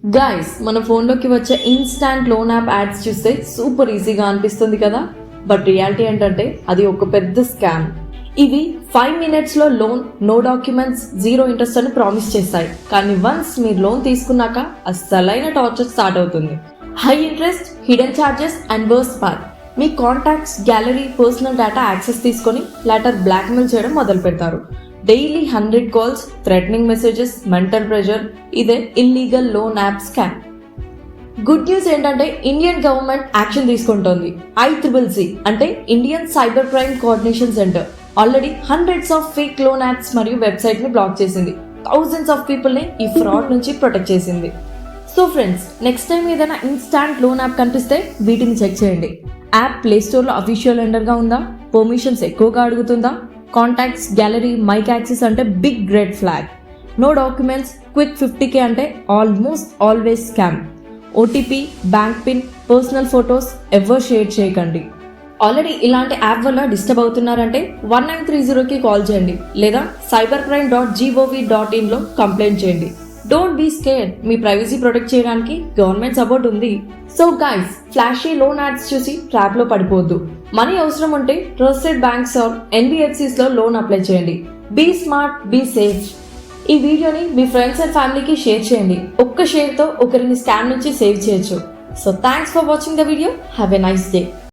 Guys, మన ఫోన్లోకి వచ్చే instant loan app ads చూస్తే సూపర్ ఈజీగా అనిపిస్తుంది కదా. బట్ రియాలిటీ ఏంటంటే అది ఒక పెద్ద స్కామ్. ఇవి 5 minutesలో లోన్, నో డాక్యుమెంట్స్, 0 ఇంట్రెస్ట్ అని ప్రామిస్ చేస్తాయి. కానీ వన్స్ మీరు లోన్ తీసుకున్నాక అస్సలైన టార్చర్ స్టార్ట్ అవుతుంది. High interest, hidden charges and worst part, మీ contacts, gallery, personal data access తీసుకొని లేటర్ బ్లాక్మెయిల్ చేయడం మొదలు పెడతారు. Daily 100 calls, threatening messages, mental pressure. ఇదే illegal loan app scam. Good news ఏంటంటే ఇండియన్ గవర్నమెంట్ యాక్షన్ తీసుకుంటోంది. ICCC అంటే Indian cyber crime coordination centre already hundreds of fake loan apps మరియు website ని బ్లాక్ చేసింది. థౌజండ్స్ ఆఫ్ పీపుల్ ని ఈ fraud నుంచి ప్రొటెక్ట్ చేసింది. సో ఫ్రెండ్స్, నెక్స్ట్ టైం ఏదైనా ఇన్స్టాంట్ లోన్ యాప్ కనిపిస్తే వీటిని చెక్ చేయండి. యాప్ ప్లే స్టోర్ లో అఫీషియల్ ఎండర్గా ఉందా, పర్మిషన్స్ ఎక్కువగా అడుగుతుందా, కాంటాక్ట్స్, గ్యాలరీ, మైక్ యాక్సెస్ అంటే big red flag, no documents, quick 50K అంటే almost always scam, OTP, bank pin, personal photos ఎవరు షేర్ చేయకండి. ఆల్రెడీ ఇలాంటి యాప్ వల్ల డిస్టర్బ్ అవుతున్నారంటే 1930కి కాల్ చేయండి లేదా cybercrime.gov.in లో కంప్లైంట్ చేయండి. డోంట్ బీ స్కేర్డ్, మీ ప్రైవసీ ప్రొటెక్ట్ చేయడానికి గవర్నమెంట్ సపోర్ట్ ఉంది. So guys, flashy loan ads చూసి ట్రాప్ లో పడిపోవద్దు. మనీ అవసరం ఉంటే ట్రస్టెడ్ బ్యాంక్స్ ఆర్ NBFCs లో లోన్ అప్లై చేయండి. Be smart, be safe. ఈ వీడియోని మీ ఫ్రెండ్స్ అండ్ ఫ్యామిలీకి షేర్ చేయండి. ఒక్క షేర్ తో ఒకరిని స్కామ్ నుంచి సేవ్ చేయొచ్చు. So thanks for watching the video. Have a nice day.